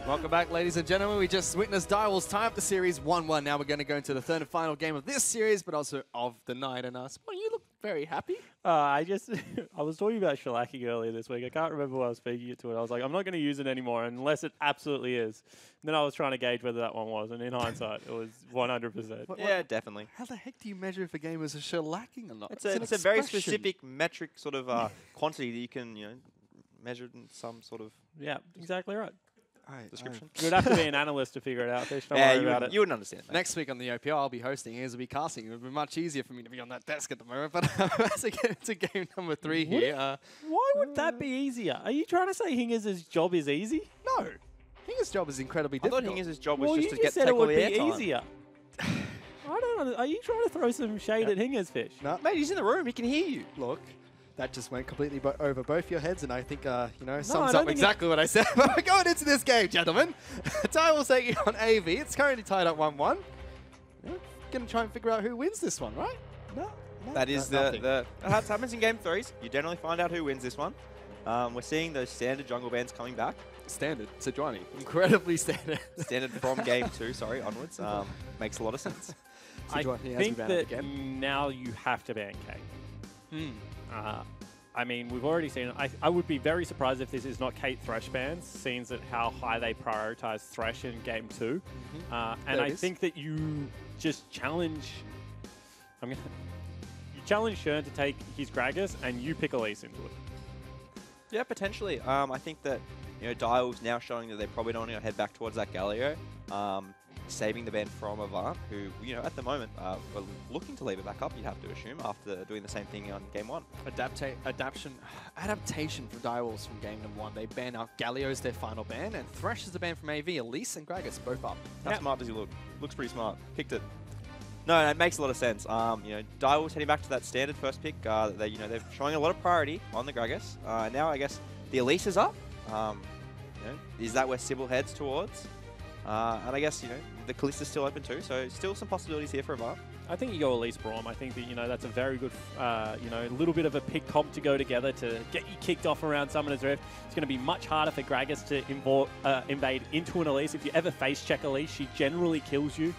Welcome back, ladies and gentlemen. We just witnessed Direwolves tie up the series 1-1. Now we're going to go into the third and final game of this series, but also of the night. And Spawn, you look very happy. I was talking about shellacking earlier this week. I can't remember what I was speaking it to it. I was like, I'm not going to use it anymore unless it absolutely is. And then I was trying to gauge whether that one was, and in hindsight, it was 100%. Yeah, definitely. How the heck do you measure if a game is a shellacking or not? It's a very specific metric sort of quantity that you can measure in some sort of Yeah, exactly right. description. You'd have to be an analyst to figure it out, Fish. Don't worry about it. You wouldn't understand that. Next week on the OPL, I'll be hosting. Here's will be casting. It would be much easier for me to be on that desk at the moment. But as we get into game number 3 here. Why would that be easier? Are you trying to say Hingers' job is easy? No. Hinger's job is incredibly I thought difficult. Hingers' job was Well, just you to said take it all would the be airtime. easier. I don't know. Are you trying to throw some shade at Hingers, Fish? No. Mate, he's in the room. He can hear you. Look, that just went completely over both your heads, and I think, sums don't up think exactly what I said. But we're going into this game, gentlemen. Direwolves taking on AV. It's currently tied up 1-1. We're going to try and figure out who wins this one, right? No. That is that happens in game 3s. You generally find out who wins this one. We're seeing those standard jungle bands coming back. Standard, Sejuani. Incredibly standard. Standard from game 2, sorry, onwards. Makes a lot of sense. I Sejuani has think been banned that again. now you have to ban Kate. I mean, we've already seen it. I would be very surprised if this is not Kate Thresh bans, seeing that how high they prioritize Thresh in game 2. And I think that you just challenge. You challenge Shern to take his Gragas, and you pick Elise into it. Yeah, potentially. I think that Dial's now showing that they probably don't want to head back towards that Galio. Saving the ban from Avant, who at the moment were looking to leave it back up. You'd have to assume after doing the same thing on game 1. Adaptation for Direwolves from game number 1. They ban out Galio as their final ban, and Thresh is the ban from AV. Elise and Gragas both up. How smart does he look? Looks pretty smart. Picked it. No, it makes a lot of sense. Direwolves heading back to that standard first pick. They're showing a lot of priority on the Gragas. Now I guess the Elise is up. Is that where Sybil heads towards? And I guess the Kallista's still open too, so still some possibilities here for Avant. I think you go Elise Braum. I think that that's a very good, a little bit of a pick comp to go together to get you kicked off around Summoner's Rift. It's going to be much harder for Gragas to invade into an Elise. If you ever face check Elise, she generally kills you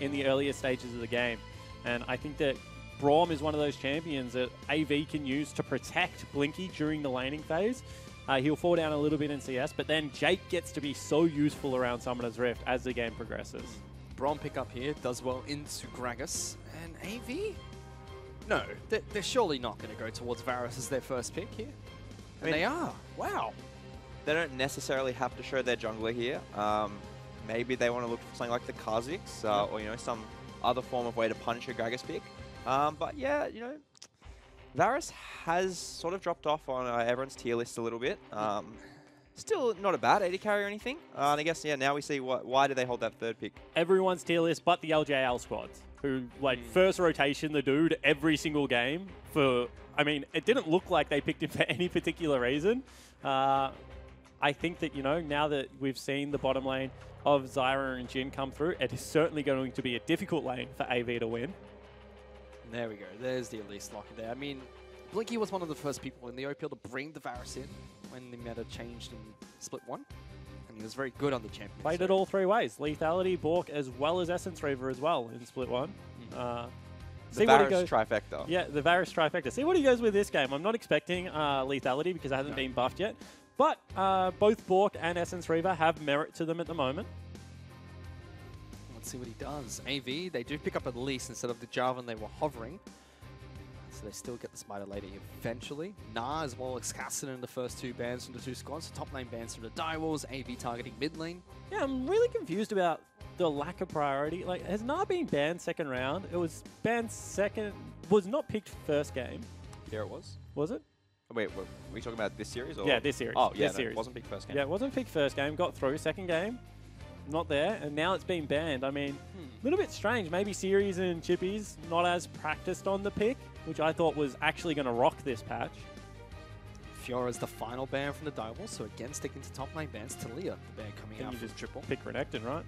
in the earlier stages of the game. And I think that Braum is one of those champions that AV can use to protect Blinky during the laning phase. He'll fall down a little bit in CS, but then Jake gets to be so useful around Summoner's Rift as the game progresses. Braum pick up here, does well into Gragas. And AV? No, they're surely not going to go towards Varus as their first pick here. And they are. Wow. They don't necessarily have to show their jungler here. Maybe they want to look for something like the Kha'Zix or some other form of way to punish a Gragas pick. But yeah, Varus has sort of dropped off on everyone's tier list a little bit. Still not a bad AD carry or anything. And I guess, now we see why do they hold that third pick. Everyone's tier list but the LJL squads, who, first rotation the dude every single game for... I mean, it didn't look like they picked him for any particular reason. I think that, now that we've seen the bottom lane of Zyra and Jhin come through, it is certainly going to be a difficult lane for AV to win. There we go. There's the Elise lock there. I mean, Blinky was one of the first people in the OPL to bring the Varus in when the meta changed in Split 1. And he was very good on the champion. Played it all 3 ways. Lethality, Bork, as well as Essence Reaver as well in Split 1. The Varus trifecta. Yeah, the Varus trifecta. See what he goes with this game. I'm not expecting Lethality because it hasn't been buffed yet. But both Bork and Essence Reaver have merit to them at the moment. Let's see what he does. AV, they do pick up at least instead of the Jarvan they were hovering. So they still get the Spider Lady eventually. Nah as well as Cassidy in the first 2 bans from the 2 squads. So top lane bans from the Direwolves, AV targeting mid lane. Yeah, I'm really confused about the lack of priority. Like, has Nah been banned second round? It was banned second, was not picked first game. Yeah, it was. Was it? Wait, were we talking about this series? Or? Yeah, this series. Oh, yeah, this series. It wasn't picked first game. Yeah, it wasn't picked first game. Got through second game. Not there, and now it's been banned. I mean, a little bit strange. Maybe Series and Chippies not as practiced on the pick, which I thought was actually going to rock this patch. Fiora's the final ban from the Direwolves, so again sticking to top lane bans. Talia, the ban coming Then out you from just triple. pick Renekton, right?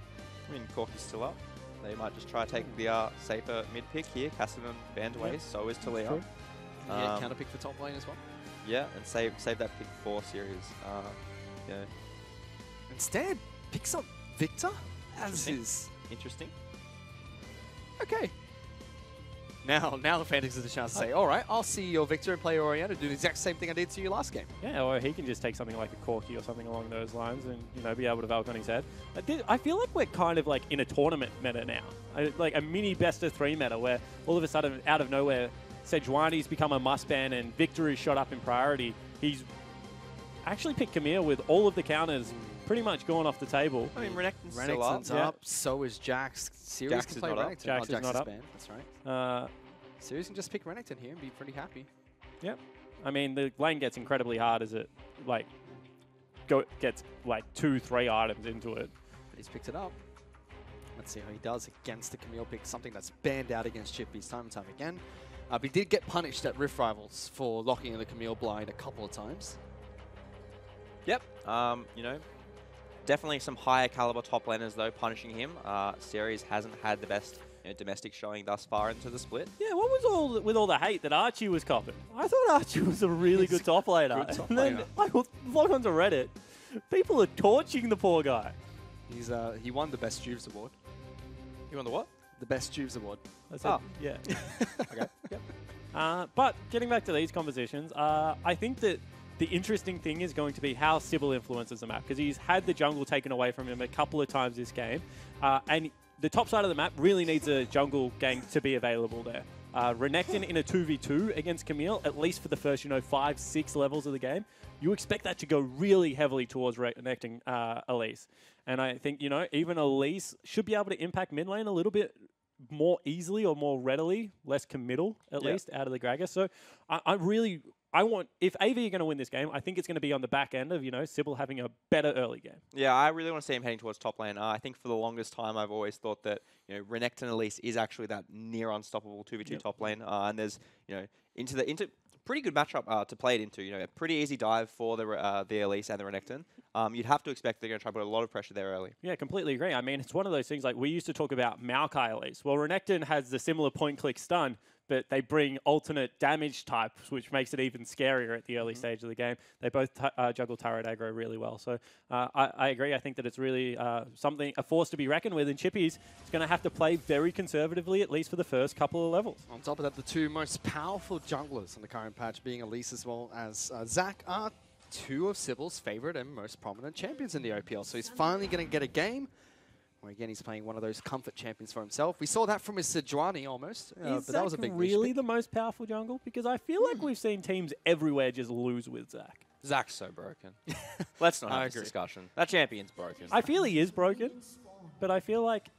I mean, Corky's still up. They might just try to take the safer mid pick here. Cassidy banned away, so is Talia. True. Yeah, counter pick for top lane as well. Yeah, and save that pick for series. Instead, picks up Victor as his... Interesting. Okay. Now the Fanatics has a chance to say, all right, I'll see your Victor and play Oriana do the exact same thing I did to you last game. Yeah, or he can just take something like a Corki or something along those lines and, you know, be able to Valk on his head. I feel like we're kind of like in a tournament meta now. Like a mini best-of-3 meta where all of a sudden, out of nowhere, Sejuani's become a must-ban and Victor is shot up in priority. He's actually picked Camille with all of the counters pretty much gone off the table. I mean, Renekton's still up. Renekton's up, so is Jax. Series Jax can is play not up. Renekton. Jax is not up. banned, that's right. Uh, Series can just pick Renekton here and be pretty happy. Yep. I mean, the lane gets incredibly hard as it, like, gets, like, 2-3 items into it. But he's picked it up. Let's see how he does against the Camille pick, something that's banned out against Chippies time and time again. But he did get punished at Rift Rivals for locking in the Camille blind a couple of times. Yep. You know, definitely some higher caliber top laners, though, punishing him. Series hasn't had the best domestic showing thus far into the split. Yeah, what was with all the hate that Archie was copping? I thought Archie was a really good top laner. Good top And then I log onto Reddit. People are torching the poor guy. He won the Best Juves award. You won the what? The Best Juves award. I said, yeah. Okay. Yep. But getting back to these conversations, I think that the interesting thing is going to be how Sybil influences the map, because he's had the jungle taken away from him a couple of times this game, and the top side of the map really needs a jungle gang to be available there. Renekton in a 2v2 against Camille, at least for the first, 5-6 levels of the game, you expect that to go really heavily towards Renekton Elise. And I think, even Elise should be able to impact mid lane a little bit more easily or more readily, less committal, at least, out of the Gragas. So I want, if AV are going to win this game, I think it's going to be on the back end of, Sybil having a better early game. Yeah, I really want to see him heading towards top lane. I think for the longest time, I've always thought that, Renekton Elise is actually that near unstoppable 2v2 top lane. And there's, into pretty good matchup to play it into. A pretty easy dive for the Elise and the Renekton. You'd have to expect they're going to try to put a lot of pressure there early. Yeah, completely agree. I mean, it's one of those things like we used to talk about Maokai Elise. Well, Renekton has the similar point-click stun, but they bring alternate damage types, which makes it even scarier at the early stage of the game. They both juggle turret aggro really well. So I agree. I think that it's really a force to be reckoned with. And Chippies is going to have to play very conservatively, at least for the first couple of levels. On top of that, the two most powerful junglers in the current patch being Elise as well as Zac are two of Sybil's favorite and most prominent champions in the OPL. So he's finally going to get a game where, again, he's playing one of those comfort champions for himself. We saw that from his Sejuani almost, but that was a big really the most powerful jungle? Because I feel like we've seen teams everywhere just lose with Zac. Zac's so broken. Let's not have this discussion. That champion's broken. I feel he is broken, but I feel like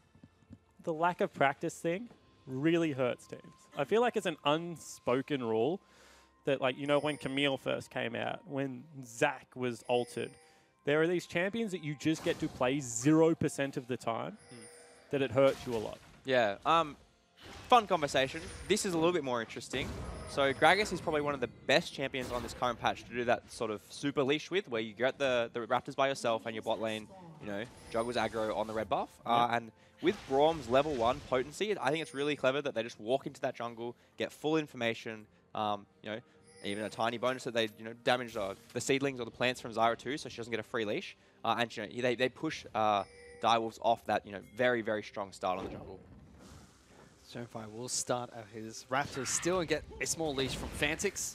the lack of practice thing really hurts teams. I feel like it's an unspoken rule that, like, when Camille first came out, when Zac was altered, there are these champions that you just get to play 0% of the time that it hurts you a lot. Yeah. Fun conversation. This is a little bit more interesting. So Gragas is probably one of the best champions on this current patch to do that sort of super leash with, where you get the Raptors by yourself and your bot lane, juggles aggro on the red buff. And with Braum's level 1 potency, I think it's really clever that they just walk into that jungle, get full information, even a tiny bonus that they damage the seedlings or the plants from Zyra too, so she doesn't get a free leash. And they push Direwolves off that very, very strong start on the jungle. Showfire will start at his Raptors still and get a small leash from Fantix.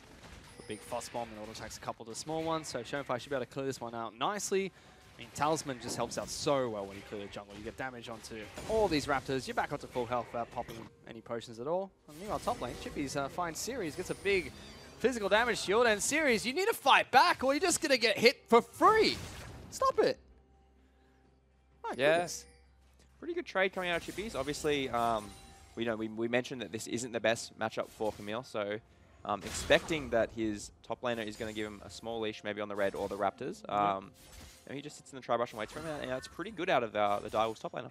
A big Frost Bomb and auto attacks a couple of the small ones, so Showfire should be able to clear this one out nicely. I mean, Talisman just helps out so well when you clear the jungle. You get damage onto all these Raptors. You're back onto full health without popping any potions at all. And meanwhile, top lane, Chippies finds Series, gets a big physical damage shield, and Series, you need to fight back or you're just going to get hit for free. Stop it. My goodness. Pretty good trade coming out of Chippies. Obviously, we mentioned that this isn't the best matchup for Camille, so expecting that his top laner is going to give him a small leash maybe on the red or the Raptors. And he just sits in the tri-brush and waits for him, and it's pretty good out of the Direwolves top laner.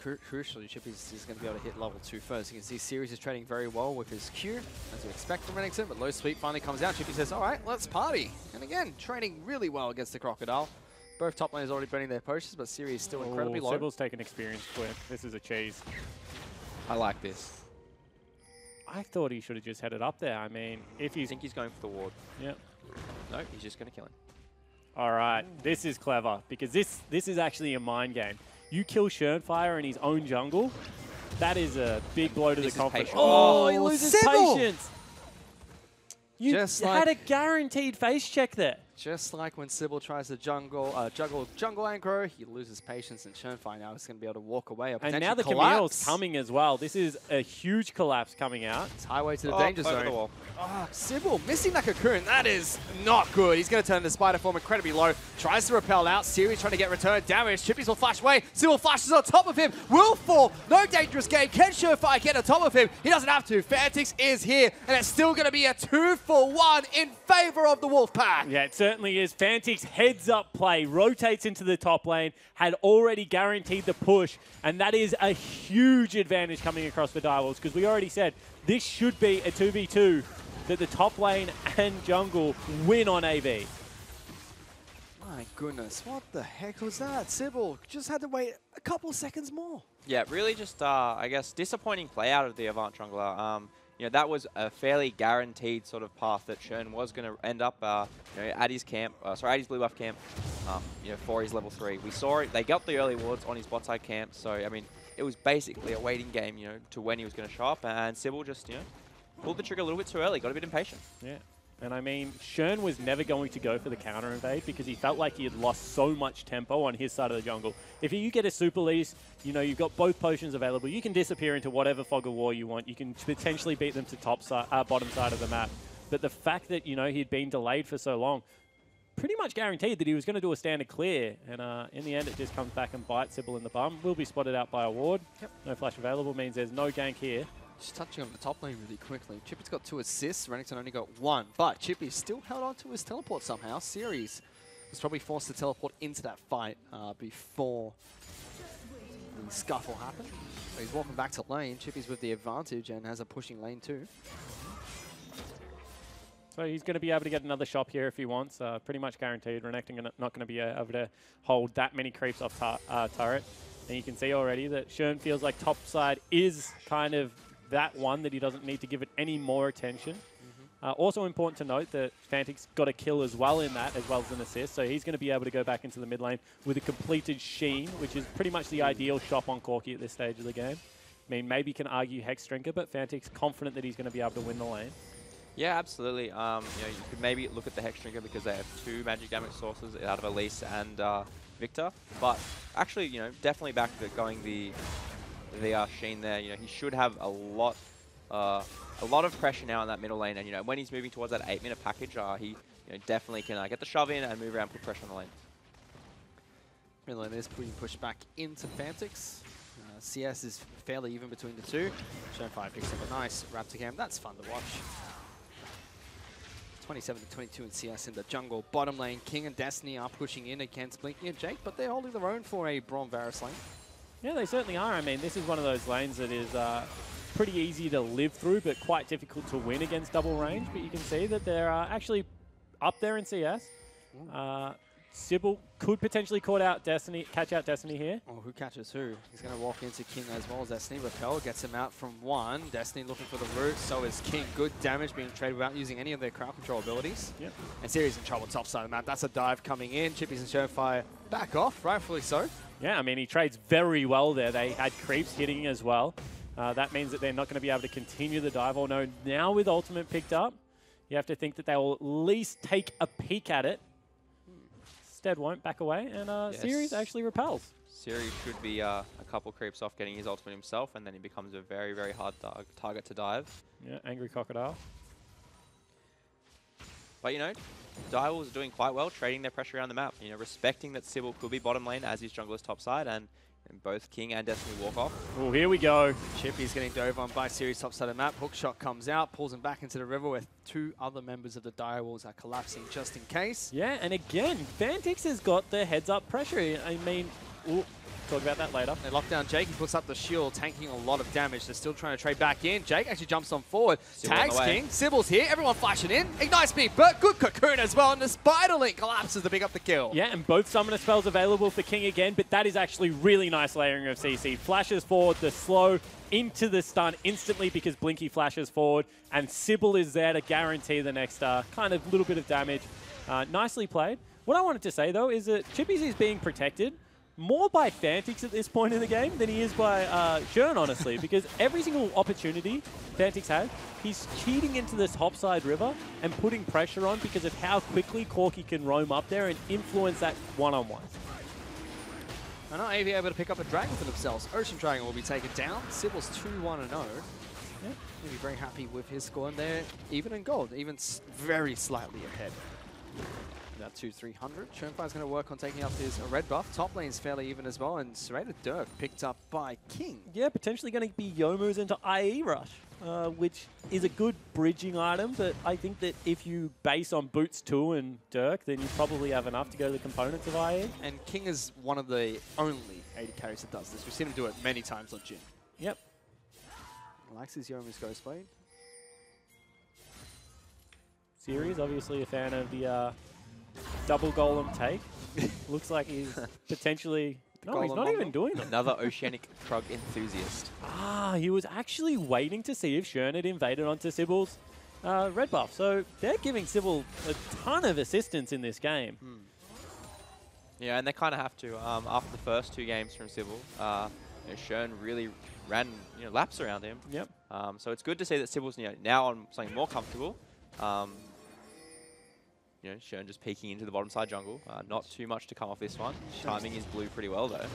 Crucially, Chippies is going to be able to hit level 2 first. You can see Series is trading very well with his Q, as you expect from Renekton, but low sweep finally comes out. Chippy says, all right, let's party. And again, trading really well against the Crocodile. Both top laners already burning their potions, but Series still incredibly low. Sybil's taking experience clip. This is a cheese. I like this. I thought he should have just headed up there. I mean, if I think he's going for the ward. Yep. No, he's just going to kill him. All right, this is clever because this is actually a mind game. You kill Schernfire in his own jungle, that is a big blow to the confidence. patience. Oh, he loses Sybil! patience. You Just had like- a guaranteed face check there. Just like when Sybil tries to juggle aggro, he loses patience, and Schernfire now is going to be able to walk away. And now the Camille's coming as well. This is a huge collapse coming out. It's highway to the Oh, danger over the zone. wall. Oh, Sybil missing that cocoon. That is not good. He's going to turn the spider form incredibly low. Tries to repel out. Series trying to get return damage. Chippies will flash away. Sybil flashes on top of him. Will fall. No dangerous game. Can Schernfire get on top of him? He doesn't have to. Fantix is here, and it's still going to be a 2-for-1 in favor of the Wolfpack. Yeah, it certainly is. Fantix heads up play, rotates into the top lane, had already guaranteed the push, and that is a huge advantage coming across for Direwolves because we already said this should be a 2v2 that the top lane and jungle win on AV. My goodness, what the heck was that? Sybil just had to wait a couple seconds more. Yeah, really just, I guess, disappointing play out of the Avant jungler. You know, that was a fairly guaranteed sort of path that Shern was going to end up you know, at his camp, at his blue buff camp, you know, for his level 3. We saw it. They got the early wards on his bot side camp, so, I mean, it was basically a waiting game, you know, to when he was going to show up, and Sybil just, you know, pulled the trigger a little bit too early, got a bit impatient. Yeah. And I mean, Shern was never going to go for the counter invade because he felt like he had lost so much tempo on his side of the jungle. If you get a super lease, you know, you've got both potions available. You can disappear into whatever Fog of War you want. You can potentially beat them to bottom side of the map. But the fact that, you know, he'd been delayed for so long, pretty much guaranteed that he was going to do a standard clear. And in the end, it just comes back and bites Sybil in the bum. Will be spotted out by a ward. Yep. No flash available means there's no gank here. Just touching on the top lane really quickly. Chippy's got 2 assists, Renekton only got 1, but Chippy still held on to his teleport somehow. Series was probably forced to teleport into that fight before the scuffle happened. So he's walking back to lane. Chippy's with the advantage and has a pushing lane too. So he's going to be able to get another shop here if he wants. Pretty much guaranteed. Renekton not going to be able to hold that many creeps off turret. And you can see already that Shern feels like top side is kind of that one that he doesn't need to give it any more attention. Also important to note that Fantix got a kill as well in that, as well as an assist. So he's going to be able to go back into the mid lane with a completed Sheen, which is pretty much the ideal shop on Corki at this stage of the game. I mean, maybe you can argue Hexdrinker, but Fantix confident that he's going to be able to win the lane. Yeah, absolutely. You know, you could maybe look at the Hexdrinker because they have 2 magic damage sources out of Elise and Victor. But actually, you know, definitely back to going the Sheen there. You know, he should have a lot of pressure now in that middle lane. And, you know, when he's moving towards that 8-minute package, he you know, definitely can get the shove in and move around, put pressure on the lane. Mid lane is being pushed back into Fantix. CS is fairly even between the two. Schernfire picks up a nice Raptor cam. That's fun to watch. 27-22 in CS in the jungle. Bottom lane, King and Destiny are pushing in against Blinky and Jake, but they're holding their own for a Braum Varus lane. Yeah, they certainly are. I mean, this is one of those lanes that is pretty easy to live through, but quite difficult to win against double range. But you can see that they're actually up there in CS. Sybil could potentially catch out Destiny here. Oh, who catches who? He's going to walk into King as well as Destiny. Repel gets him out from 1. Destiny looking for the root, so is King. Good damage being traded without using any of their crowd control abilities. Yep. And Series in trouble top side of the map. That's a dive coming in. Chippies and Schernfire back off, rightfully so. Yeah, I mean, he trades very well there. They had creeps hitting as well. That means that they're not going to be able to continue the dive. Or no, now with ultimate picked up, you have to think that they will at least take a peek at it. Stead won't back away, and Yes. Series actually repels. Series should be a couple creeps off getting his ultimate himself, and then he becomes a very, very hard target to dive. Yeah, Angry Crocodile. But, you know, Direwolves are doing quite well, trading their pressure around the map. You know, respecting that Sybil could be bottom lane as his jungler's top side, and both King and Destiny walk off. Oh, here we go. Chippy's getting dove on by Series top side of the map. Hookshot comes out, pulls him back into the river where 2 other members of the Direwolves are collapsing just in case. Yeah, and again, Fantix has got the heads-up pressure. I mean, ooh, talk about that later. They lock down Jake. He puts up the shield, tanking a lot of damage. They're still trying to trade back in. Jake actually jumps on forward. Sybil on Tags the way. King. Sybil's here. Everyone flashing in. Ignite speed, but good cocoon as well. And the Spider Link collapses to pick up the kill. Yeah, and both summoner spells available for King again, but that is actually really nice layering of CC. Flashes forward, the slow into the stun instantly because Blinky flashes forward, and Sybil is there to guarantee the next kind of little bit of damage. Nicely played. What I wanted to say, though, is that Chippies is being protected more by Fantix at this point in the game than he is by Shern, honestly, because every single opportunity Fantix has, he's cheating into this topside river and putting pressure on because of how quickly Corki can roam up there and influence that one-on-one. And not AV able to pick up a dragon for themselves. Ocean Dragon will be taken down. Sybil's 2-1-0. Yeah, he'll be very happy with his score, and they're even in gold, even very slightly ahead. About 2-300. Schoenfeier's going to work on taking up his red buff. Top lane's fairly even as well, and Serrated Dirk picked up by King. Yeah, potentially going to be Youmu's into IE Rush, which is a good bridging item, but I think that if you base on Boots 2 and Dirk, then you probably have enough to go to the components of IE. And King is one of the only AD carries that does this. We've seen him do it many times on Jhin. Yep. Likes his Youmu's Ghostblade. Series, obviously a fan of the double golem take. Looks like he's potentially... No, he's not even doing it. Another Oceanic Trug enthusiast. Ah, he was actually waiting to see if Shern had invaded onto Sybil's red buff. So they're giving Sybil a ton of assistance in this game. Yeah, and they kind of have to. After the first 2 games from Sybil, Shern really ran laps around him. Yep. So it's good to see that Sybil's now on something more comfortable. Shern just peeking into the bottom side jungle. Not too much to come off this one. Timing is blue pretty well, though.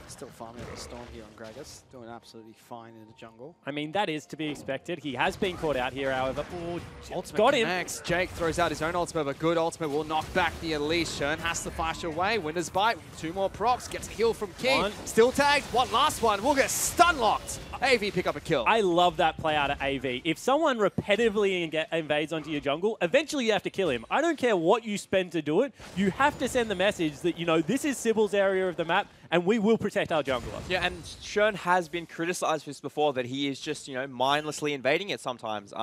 Still farming up the Storm here on Gragas. Doing absolutely fine in the jungle. I mean, that is to be expected. He has been caught out here, however. Ooh, Ultimate got connects. him. Jake throws out his own ultimate, but good ultimate will knock back the Elise. Shern has to flash away. Winner's Bite. 2 more procs. Gets a heal from King. One. Still tagged. One last one. We'll get stun locked. AV pick up a kill. I love that play out of AV. If someone repetitively invades onto your jungle, eventually you have to kill him. I don't care what you spend to do it. You have to send the message that, this is Sybil's area of the map, and we will protect our jungler. Yeah, and Shern has been criticized for this before, that he is just, mindlessly invading it sometimes.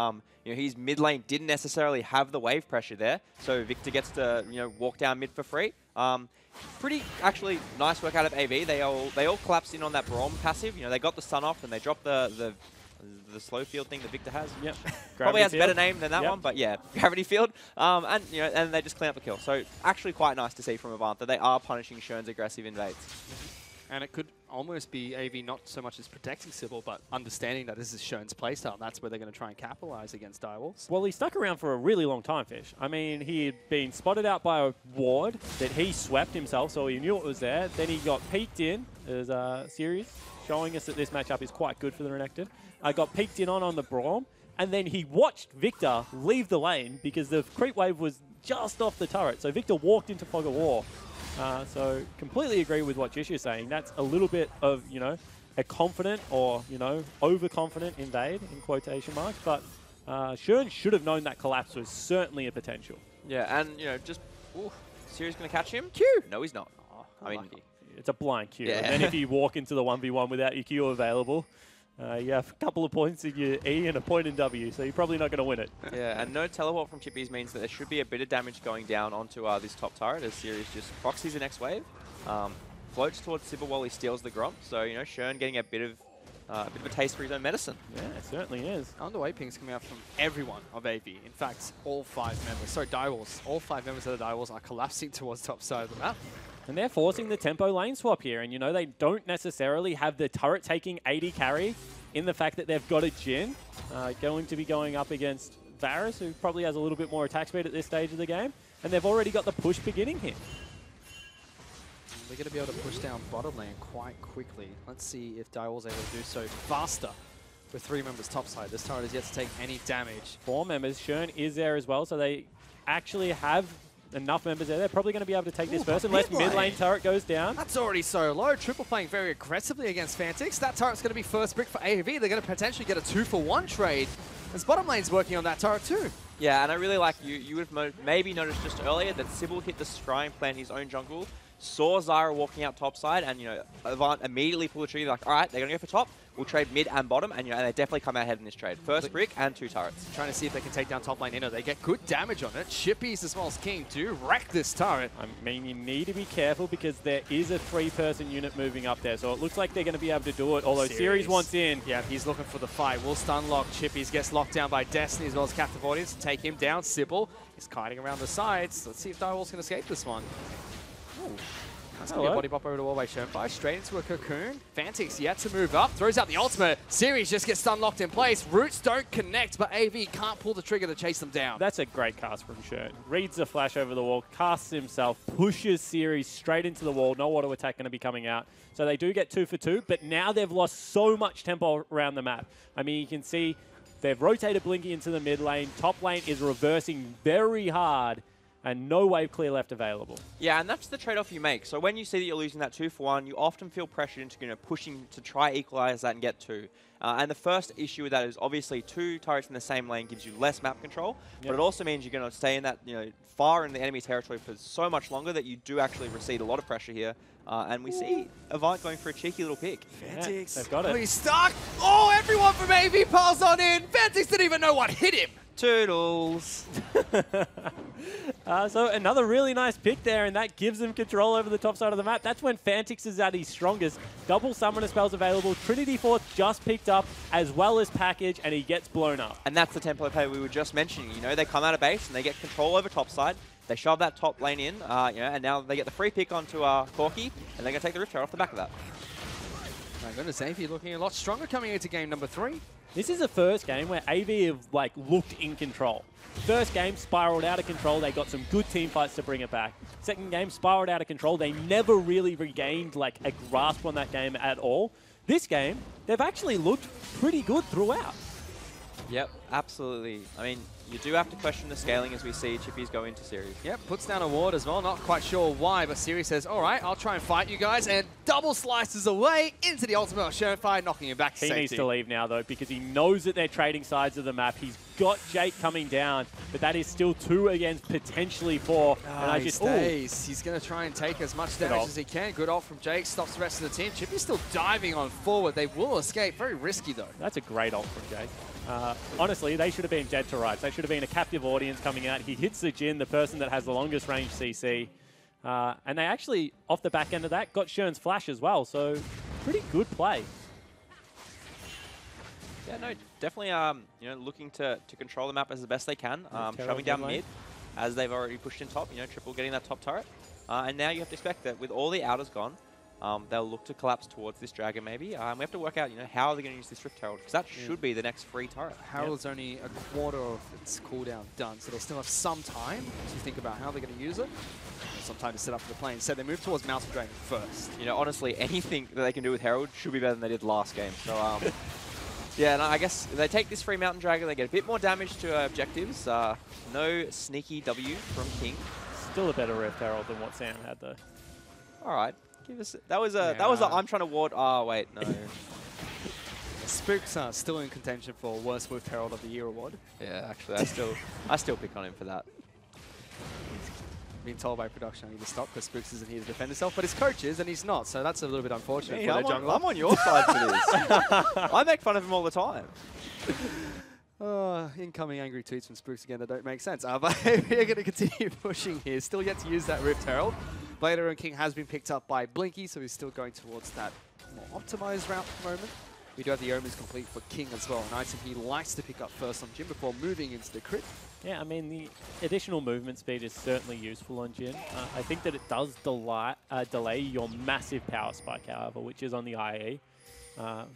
His mid lane didn't necessarily have the wave pressure there, so Victor gets to, walk down mid for free. Pretty, actually, nice work out of AV. They all collapsed in on that Braum passive. They got the stun off and they dropped the slow field thing that Victor has. Yep. Probably has a better name than that Yep. one, but yeah, Gravity Field. And they just clean up the kill. So actually quite nice to see from Avant that they are punishing Shern's aggressive invades. And it could almost be AV not so much as protecting Sybil, but understanding that this is Shern's playstyle. And that's where they're going to try and capitalize against Direwolves. Well, he stuck around for a really long time, Fish. I mean, he had been spotted out by a ward that he swept himself, so he knew it was there. Then he got peeked in. There's a series showing us that this matchup is quite good for the Renekton. Got peeked in on the Braum, and then he watched Victor leave the lane because the creep wave was just off the turret. So Victor walked into Fog of War. So completely agree with what Jish is saying. That's a little bit of, a confident or, overconfident invade in quotation marks. But Shern should have known that collapse was certainly a potential. Yeah, and, Sirius going to catch him? Q! No, he's not. I mean, it's a blind Q. Yeah. And then if you walk into the 1v1 without your Q available, you have a couple of points in your E and a point in W, so you're probably not going to win it. Yeah, and no teleport from Chippies means that there should be a bit of damage going down onto this top turret as Sirius just proxies the next wave. Floats towards Sybil while he steals the Gromp, so, Shern getting a bit of a taste for his own medicine. Yeah, it certainly is. Underway pings coming out from everyone of AV. In fact, all 5 members, Direwolves, all 5 members of the Direwolves are collapsing towards the top side of the map. And they're forcing the tempo lane swap here. And, they don't necessarily have the turret taking 80 carry in the fact that they've got a Jhin going to be going up against Varus, who probably has a little bit more attack speed at this stage of the game. And they've already got the push beginning here. They're going to be able to push down bottom lane quite quickly. Let's see if Direwolves able to do so faster with 3 members topside. This turret is yet to take any damage. 4 members. Shern is there as well, so they actually have enough members there. They're probably going to be able to take this first unless mid lane turret goes down. That's already so low. Triple playing very aggressively against Fantix. That turret's going to be first brick for AV. They're going to potentially get a 2-for-1 trade. As bottom lane's working on that turret too. Yeah, and I really like you would have maybe noticed just earlier that Sybil hit the scrying plant his own jungle saw Zyra walking out topside, and, you know, Avant immediately pulled the trigger, like, all right, they're going to go for top. We'll trade mid and bottom, and, you know, and they definitely come out ahead in this trade. First brick and 2 turrets. Trying to see if they can take down top lane Inno. They get good damage on it. Chippy's as well as King do wreck this turret. I mean, you need to be careful because there is a 3-person unit moving up there, so it looks like they're going to be able to do it, although Series wants in. Yeah, he's looking for the fight. Will stun lock. Chippies gets locked down by Destiny as well as Captive Audience to take him down. Sybil is kiting around the sides. Let's see if Direwolves can escape this one. Ooh. That's going to be a body bop over to wall by Shenfire. Straight into a cocoon. Fantix yet to move up. Throws out the ultimate. Series just gets stun locked in place. Roots don't connect, but AV can't pull the trigger to chase them down. That's a great cast from Shern. Reads the flash over the wall, casts himself, pushes Series straight into the wall. No auto attack going to be coming out. So they do get 2 for 2, but now they've lost so much tempo around the map. I mean, you can see they've rotated Blinky into the mid lane. Top lane is reversing very hard, and no wave clear left available. Yeah, and that's the trade-off you make. So when you see that you're losing that 2 for 1, you often feel pressured into, you know, pushing to try equalize that and get 2. And the first issue with that is obviously 2 turrets in the same lane gives you less map control, but it also means you're going to stay in that, you know, far in the enemy territory for so much longer that you do actually receive a lot of pressure here. And we see Avant going for a cheeky little pick. Fantix, they've got it. He's stuck. Oh, everyone from AV piles on in. Fantix didn't even know what hit him. Toodles. So another really nice pick there, and that gives them control over the top side of the map. That's when Fantix is at his strongest. Double summoner spells available. Trinity Force just picked up, as well as package, and he gets blown up. And that's the tempo play we were just mentioning. You know, they come out of base and they get control over top side. They shove that top lane in, you know, and now they get the free pick onto Corki, and they're going to take the Rift Tower off the back of that. My goodness, AV looking a lot stronger coming into game number 3. This is the first game where AV have like looked in control. First game spiraled out of control. They got some good team fights to bring it back. Second game spiraled out of control. They never really regained like a grasp on that game at all. This game, they've actually looked pretty good throughout. Yep, absolutely. I mean, you do have to question the scaling as we see Chippies go into Series. Yep, puts down a ward as well. Not quite sure why, but Series says, all right, I'll try and fight you guys, and double slices away into the ultimate of Shenfire, knocking him back to safety. He needs to leave now, though, because he knows that they're trading sides of the map. He's got Jake coming down, but that is still 2 against potentially 4. And he stays. He's going to try and take as much damage as he can. Good ult from Jake. Stops the rest of the team. Chippy's still diving on forward. They will escape. Very risky, though. That's a great ult from Jake. Honestly, they should have been dead to rights. They should have been a captive audience coming out. He hits the Jhin, the person that has the longest range CC. And they actually, off the back end of that, got Shern's flash as well. So, pretty good play. Yeah, no, definitely, you know, looking to control the map as the best they can. Shoving down mid, as they've already pushed in top. You know, Triple getting that top turret. And now you have to expect that with all the outers gone, they'll look to collapse towards this dragon maybe. We have to work out, you know, how are they going to use this Rift Herald? Because that should be the next free turret. Herald's only a quarter of its cooldown done, so they'll still have some time to think about how they're going to use it. Some time to set up for the play. Instead, they move towards Mountain Dragon first. You know, honestly, anything that they can do with Herald should be better than they did last game. So, yeah, and I guess they take this free Mountain Dragon, they get a bit more damage to objectives. No sneaky W from King. Still a better Rift Herald than what Sam had, though. All right. That was a I'm trying to ward. Oh wait, no. Spooks are still in contention for Worst Rift Herald of the Year award. Yeah, actually, I still pick on him for that. Been told by production I need to stop because Spooks isn't here to defend himself, but his coach is, and he's not, so that's a little bit unfortunate for their jungler. I'm on your side for this. I make fun of him all the time. Incoming angry tweets from Spooks again that don't make sense. But we're going to continue pushing here. Still yet to use that Rift Herald. Blader and King has been picked up by Blinky, so he's still going towards that more optimized route at the moment. We do have the Omens complete for King as well, an item he likes to pick up first on Jhin before moving into the crit. Yeah, I mean, the additional movement speed is certainly useful on Jhin. I think that it does delay your massive power spike, however, which is on the IE.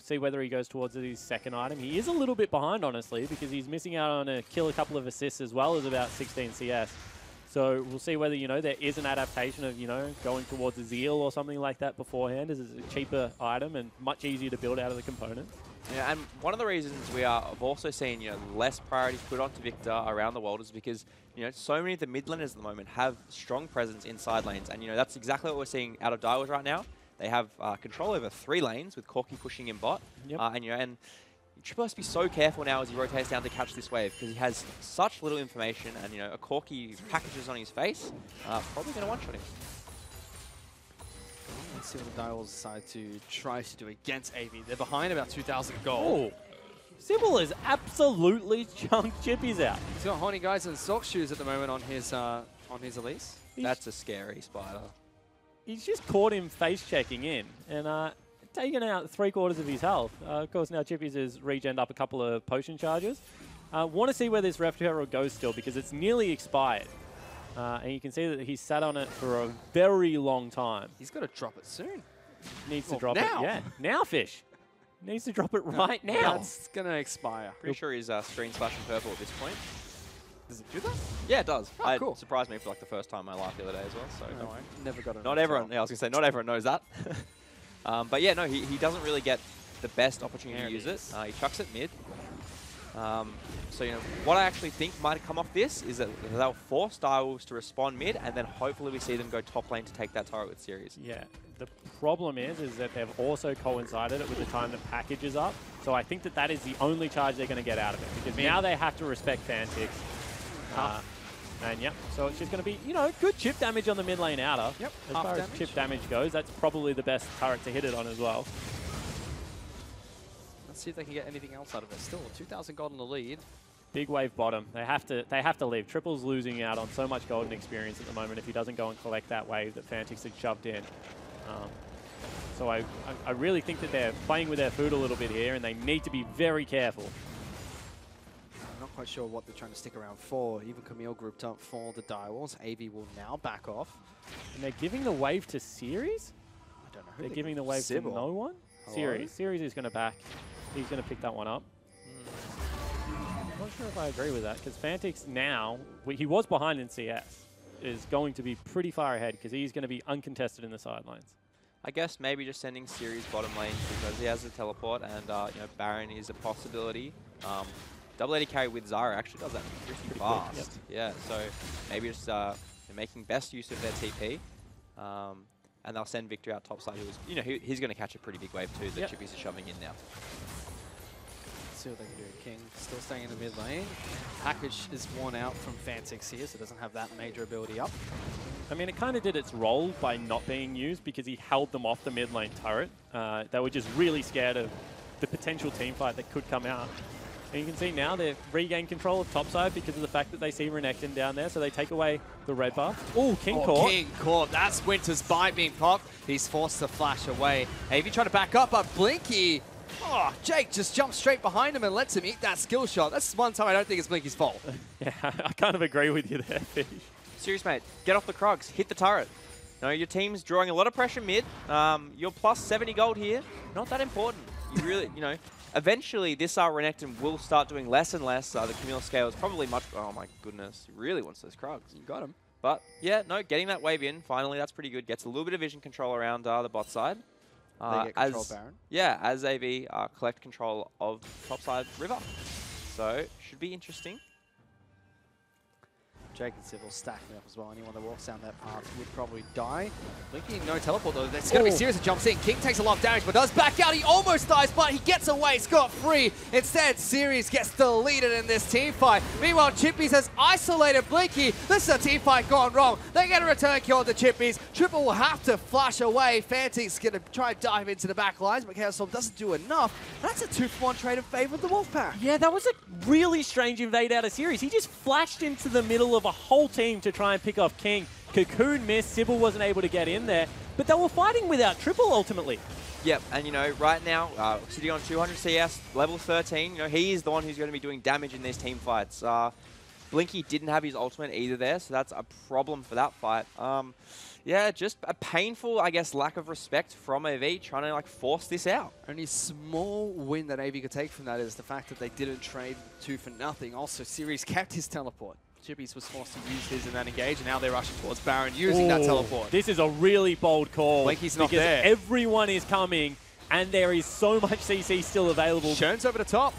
See whether he goes towards his second item. He is a little bit behind, honestly, because he's missing out on a couple of assists as well as about 16 CS. So we'll see whether, you know, there is an adaptation of, you know, going towards a Zeal or something like that beforehand, as it's a cheaper item and much easier to build out of the components. Yeah, and one of the reasons have also seen, you know, less priorities put onto Victor around the world is because, you know, so many of the mid laners at the moment have strong presence in side lanes. And, you know, that's exactly what we're seeing out of Direwolves right now. They have control over 3 lanes with Corki pushing in bot. Yep. And, you know, and Triple has to be so careful now as he rotates down to catch this wave because he has such little information and, you know, a Corki packages on his face, probably going to one-shot him. Let's see what the Direwolves decide to try to do against AV. They're behind about 2,000 gold. Oh, Sybil has absolutely chunked Chippies out. He's got Horny Guys and sock shoes at the moment on his Elise. That's a scary spider. He's just caught him face checking in and taken out 3/4 of his health. Of course, now Chippies has regened up a couple of potion charges. Want to see where this Ref Terror goes still because it's nearly expired. And you can see that he's sat on it for a very long time. He's got to drop it soon. Needs to Well, drop now. it. Yeah, now Fish. Needs to drop it right now. That's going to expire. Pretty sure he's screen splashing purple at this point. Does it do that? Yeah, it does. Oh, It cool. surprised me for like the first time in my life the other day as well. So No, don't worry. never got it. Not everyone. Yeah, I was gonna say not everyone knows that. But yeah, no, he doesn't really get the best opportunity There to it use it. is. He chucks it mid. So you know what I actually think might come off this is that they'll force Direwolves to respond mid, and then hopefully we see them go top lane to take that turret with Series. Yeah. The problem is that they've also coincided it with the time the package is up. So I think that is the only charge they're going to get out of it because now they have to respect Fantix. And yep, so it's just going to be, good chip damage on the mid lane outer. Yep, As half far as damage. chip damage goes, that's probably the best turret to hit it on as well. Let's see if they can get anything else out of it. Still 2,000 gold in the lead. Big wave bottom. They have to leave. Triple's losing out on so much golden experience at the moment if he doesn't go and collect that wave that Fantix had shoved in. So I really think that they're playing with their food a little bit here, and they need to be very careful. I'm not quite sure what they're trying to stick around for. Even Camille grouped up for the Direwolves. AV will now back off. And they're giving the wave to Series? I don't know who They're giving the wave Sybil. to no one? Hello? Series. Series is going to back. He's going to pick that one up. I'm not sure if I agree with that, because Fantix now, he was behind in CS, is going to be pretty far ahead because he's going to be uncontested in the sidelines. I guess maybe just sending Series bottom lane because he has a teleport, and Baron is a possibility. Double AD carry with Zara actually does that pretty fast. Yep. Yeah, so maybe just making best use of their TP. And they'll send Victor out topside, who is, he's going to catch a pretty big wave too that Yep. Chippies are shoving in now. Let's see what they can do. King still staying in the mid lane. Package is worn out from Fantix here, so it doesn't have that major ability up. I mean, it kind of did its role by not being used because he held them off the mid lane turret. They were just really scared of the potential team fight that could come out. And you can see now they've regained control of topside because of the fact that they see Renekton down there, so they take away the red buff. Oh, King caught. King caught. That's Winter's Bite being popped. He's forced to flash away. AV trying to back up, but Blinky, Jake just jumps straight behind him and lets him eat that skill shot. That's one time I don't think it's Blinky's fault. Yeah, I kind of agree with you there, Fish. Serious, mate. Get off the Krugs. Hit the turret. Your team's drawing a lot of pressure mid. You're plus 70 gold here. Not that important. You really, eventually this Renekton will start doing less and less. The Camille scale is probably much... Oh, my goodness. He really wants those Krugs. You got him. But, yeah, no, getting that wave in, finally, that's pretty good. Gets a little bit of vision control around the bot side. They get control Baron. Yeah, as AV collect control of topside river. So, should be interesting. Jake and Sybil stacking up as well. Anyone that walks down that path would probably die. Blinky, no teleport though. It's going to be serious. It jumps in. King takes a lot of damage, but does back out. He almost dies, but he gets away scot-free. Instead, Series gets deleted in this team fight. Meanwhile, Chippies has isolated Blinky. This is a team fight gone wrong. They get a return kill on the Chippies. Triple will have to flash away. Fantix going to try and dive into the back lines, but Chaos Storm doesn't do enough. That's a 2-for-1 trade in favor of the Wolfpack. Yeah, that was a really strange invade out of Series. He just flashed into the middle of a whole team to try and pick off King. Cocoon missed, Sybil wasn't able to get in there, but they were fighting without Triple ultimately. Yep, and right now, sitting on 200 CS, level 13, he is the one who's going to be doing damage in these team fights. Blinky didn't have his ultimate either there, so that's a problem for that fight. Yeah, just a painful, I guess, lack of respect from AV trying to force this out. Only small win that AV could take from that is the fact that they didn't trade 2 for nothing. Also, Series kept his teleport. Chippies was forced to use his in that engage, and now they're rushing towards Baron using that teleport. This is a really bold call. Blinky's not because there. Everyone is coming, and there is so much CC still available. Shern's over the top,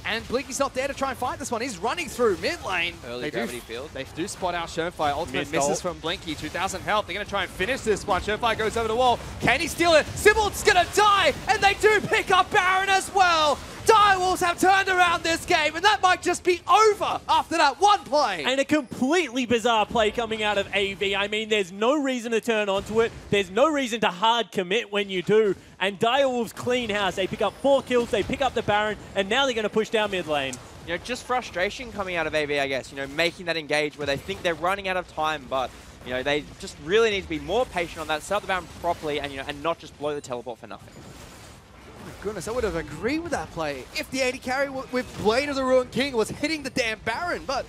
and Blinky's not there to try and fight this one. He's running through mid lane. Early gravity field. They do spot out Shernfire. Ultimate Missed misses ult. from Blinky. 2,000 health. They're going to try and finish this one. Shernfire goes over the wall. Can he steal it? Sybil's going to die, and they do pick up Baron as well. Direwolves have turned around this game, and that might just be over after that one play. And a completely bizarre play coming out of AV. I mean, there's no reason to turn onto it. There's no reason to hard commit when you do. And Direwolves clean house. They pick up 4 kills, they pick up the Baron, and now they're going to push down mid lane. You know, just frustration coming out of AV, I guess. You know, making that engage where they think they're running out of time, but you know, they just really need to be more patient on that, set up the Baron properly, and you know, and not just blow the teleport for nothing. Oh my goodness, I would have agreed with that play if the AD carry with Blade of the Ruined King was hitting the damn Baron, but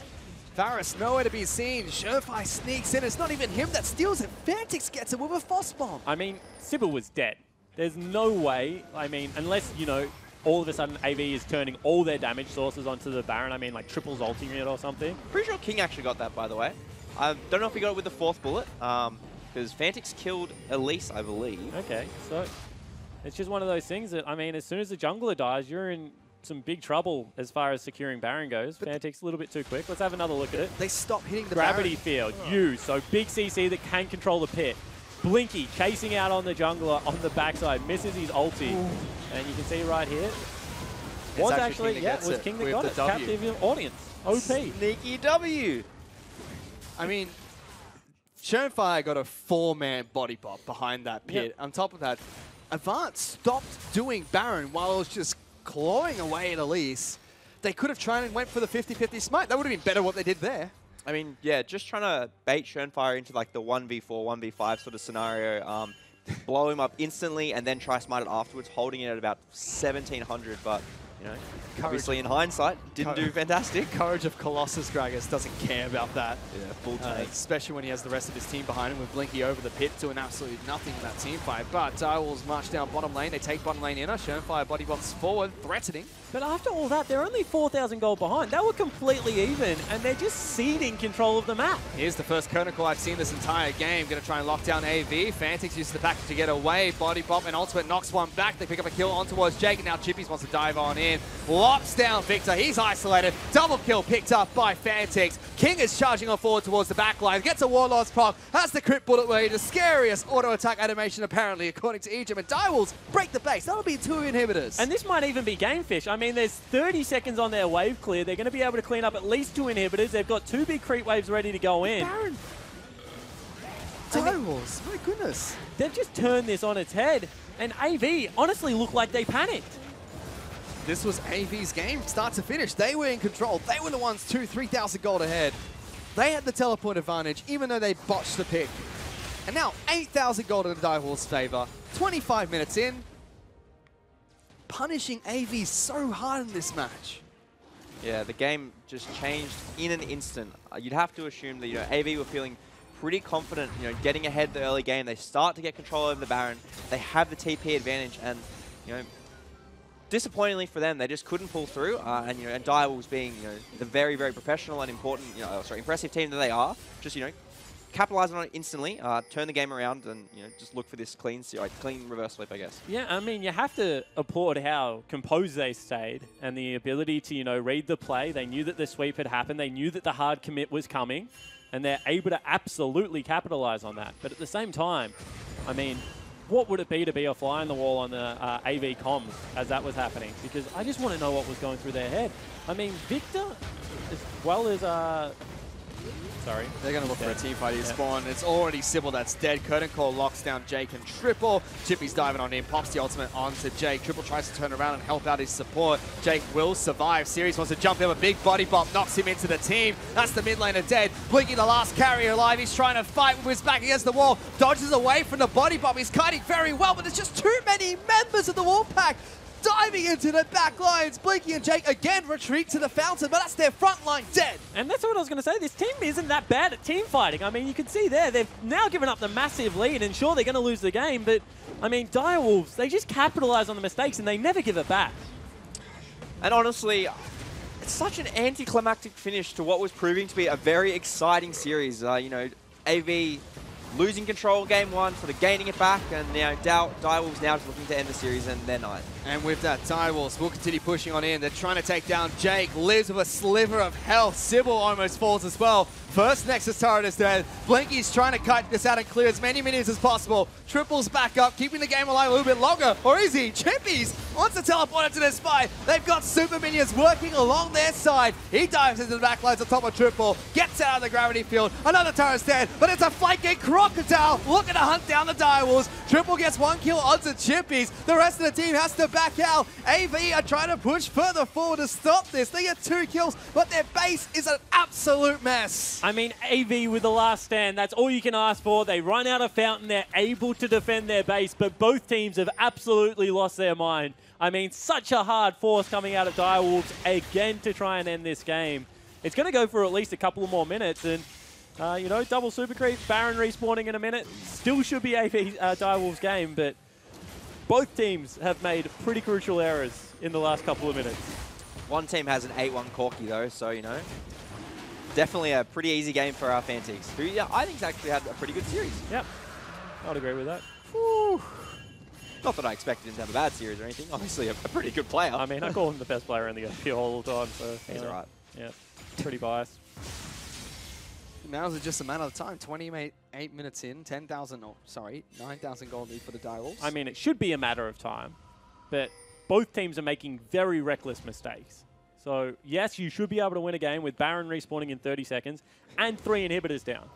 Varus nowhere to be seen. Surefire sneaks in. It's not even him that steals it. Fantix gets it with a Frost Bomb. I mean, Sybil was dead. There's no way, I mean, unless, you know, all of a sudden AV is turning all their damage sources onto the Baron. I mean, like triples ulting it or something. Pretty sure King actually got that, by the way. I don't know if he got it with the 4th bullet, because Fantix killed Elise, I believe. Okay, so it's just one of those things that, I mean, as soon as the jungler dies, you're in some big trouble as far as securing Baron goes. Fantix a little bit too quick. Let's have another look at it. They stop hitting the Gravity Baron. field, so big CC that can control the pit. Blinky chasing out on the jungler on the backside, misses his ulti. Ooh. And you can see right here, was actually King that got it. Captive audience. OP. Sneaky W. I mean, Surefire got a 4-man body pop behind that pit. Yep. On top of that, Advance stopped doing Baron while it was just clawing away at Elise. They could have tried and went for the 50-50 smite. That would have been better what they did there. I mean, yeah, just trying to bait Schoenfire into like the 1v4, 1v5 sort of scenario. Blow him up instantly and then try smite it afterwards, holding it at about 1700, but you know, obviously in hindsight, didn't do fantastic. Courage of Colossus Gragas doesn't care about that. Yeah, full take. Especially when he has the rest of his team behind him with Blinky over the pit doing absolutely nothing in that team fight. But Direwolves march down bottom lane. They take bottom lane inner. Schoenfire body bombs forward, threatening. But after all that, they're only 4,000 gold behind. They were completely even, and they're just ceding control of the map. Here's the first Kona call I've seen this entire game. Going to try and lock down AV. Fantix uses the package to get away. Body bomb and ultimate knocks one back. They pick up a kill on towards Jake, and now Chippies wants to dive on in. Locks down Victor. He's isolated. Double kill picked up by Fantix. King is charging on forward towards the back line. Gets a Warlord's proc. Has the crit bullet wave. The scariest auto attack animation apparently, according to Egypt. And Direwolves break the base. That'll be 2 inhibitors. And this might even be Gamefish. I mean, there's 30 seconds on their wave clear. They're going to be able to clean up at least 2 inhibitors. They've got 2 big creep waves ready to go in. Baron. Direwolves. My goodness. They've just turned this on its head. And AV honestly looked like they panicked. This was AV's game, start to finish. They were in control. They were the ones 3,000 gold ahead. They had the teleport advantage, even though they botched the pick. And now 8,000 gold in the Direwolves' favor. 25 minutes in. Punishing AV so hard in this match. Yeah, the game just changed in an instant. You'd have to assume that, you know, AV were feeling pretty confident, you know, getting ahead the early game. They start to get control over the Baron. They have the TP advantage, and, you know, disappointingly for them, they just couldn't pull through. And, you know, and Direwolves being, you know, the very, very professional and important, you know, impressive team that they are, just, you know, capitalize on it instantly, turn the game around, and, you know, just look for this clean reverse sweep, I guess. Yeah, I mean, you have to applaud how composed they stayed and the ability to, you know, read the play. They knew that the sweep had happened. They knew that the hard commit was coming, and they're able to absolutely capitalize on that. But at the same time, I mean, what would it be to be a fly on the wall on the AV comms as that was happening? Because I just want to know what was going through their head. I mean, Victor, as well as sorry. They're going to look for a team fight here, Spawn. It's already Sybil that's dead. Curtain Call locks down Jake and Triple. Chippy's diving on in, pops the ultimate onto Jake. Triple tries to turn around and help out his support. Jake will survive. Series wants to jump in, a big body bump knocks him into the team. That's the mid laner dead. Blinky, the last carrier alive. He's trying to fight with his back against the wall. Dodges away from the body bump. He's kiting very well, but there's just too many members of the Wolfpack diving into the back lines. Blinky and Jake again retreat to the fountain, but that's their front line dead. And that's what I was going to say. This team isn't that bad at team fighting. I mean, you can see there, they've now given up the massive lead, and sure, they're going to lose the game, but, I mean, Direwolves, they just capitalize on the mistakes, and they never give it back. And honestly, it's such an anticlimactic finish to what was proving to be a very exciting series. You know, AV losing control game 1, sort of gaining it back, and now Direwolves now just looking to end the series, and they're 9. And with that, Direwolves will continue pushing on in. They're trying to take down Jake. Lives with a sliver of health. Sybil almost falls as well. First Nexus turret is dead. Blinky's trying to cut this out and clear as many minions as possible. Triple's back up, keeping the game alive a little bit longer. Or is he? Chippies wants to teleport into their spy. They've got super minions working along their side. He dives into the backlines on top of Triple, gets out of the gravity field. Another turret stand, but it's a flank kick. Crocodile looking to hunt down the direwolves. Triple gets 1 kill odds of Chippies. The rest of the team has to back out. AV are trying to push further forward to stop this. They get 2 kills, but their base is an absolute mess. I mean, AV with the last stand, that's all you can ask for. They run out of fountain, they're able to defend their base, but both teams have absolutely lost their mind. I mean, such a hard force coming out of Direwolves again to try and end this game. It's going to go for at least a couple of more minutes, and you know, double super creep, Baron respawning in a minute. Still should be AV Direwolves game, but both teams have made pretty crucial errors in the last couple of minutes. One team has an 8-1 Corki though, so you know, definitely a pretty easy game for our Fantics, who yeah, I think actually had a pretty good series. Yep, I'd agree with that. Whew. Not that I expected him to have a bad series or anything. Obviously, a pretty good player. I mean, I call him the best player in the OP all the time, so He's alright. Yeah, pretty biased. Now is just a matter of time. 28 minutes in, 10,000, oh, sorry, 9,000 gold lead for the Direwolves. I mean, it should be a matter of time, but both teams are making very reckless mistakes. So, yes, you should be able to win a game with Baron respawning in 30 seconds and 3 inhibitors down.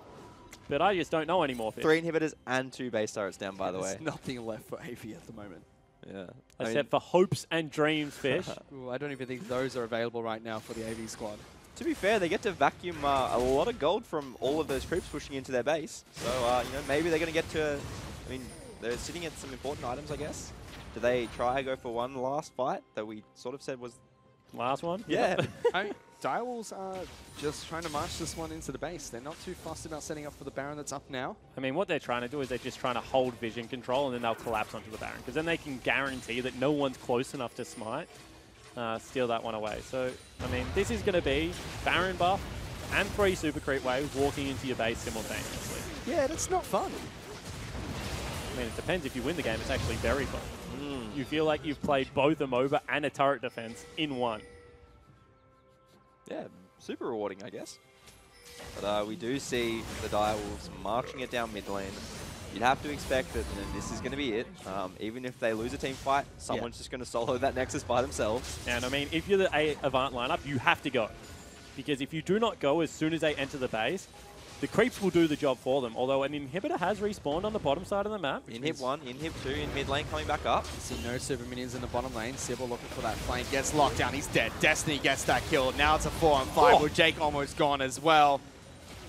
But I just don't know anymore. 3 inhibitors and 2 base turrets down, by the way. There's nothing left for AV at the moment. Yeah. Except for hopes and dreams, Fish. Ooh, I don't even think those are available right now for the AV squad. To be fair, they get to vacuum a lot of gold from all of those creeps pushing into their base. So, you know, maybe they're going to get to... I mean, they're sitting at some important items, I guess. Do they try go for one last fight that we sort of said was... Last one? Yeah. I mean, Direwolves are just trying to march this one into the base. They're not too fussed about setting up for the Baron that's up now. I mean, what they're trying to do is they're just trying to hold vision control, and then they'll collapse onto the Baron, because then they can guarantee that no one's close enough to smite, steal that one away. So, I mean, this is going to be Baron buff and 3 super creep waves walking into your base simultaneously. Yeah, that's not fun. I mean, it depends. If you win the game, it's actually very fun. You feel like you've played both a MOBA and a turret defense in one. Yeah, super rewarding, I guess. But we do see the Direwolves marching it down mid lane. You'd have to expect that this is going to be it. Even if they lose a team fight, someone's just going to solo that Nexus by themselves. And I mean, if you're the Avant lineup, you have to go. Because if you do not go as soon as they enter the base, the creeps will do the job for them. Although an inhibitor has respawned on the bottom side of the map. Inhib 1, Inhib 2 in mid lane coming back up. You see no super minions in the bottom lane. Sybil looking for that flank. Gets locked down. He's dead. Destiny gets that kill. Now it's a 4-on-5 with Jake almost gone as well.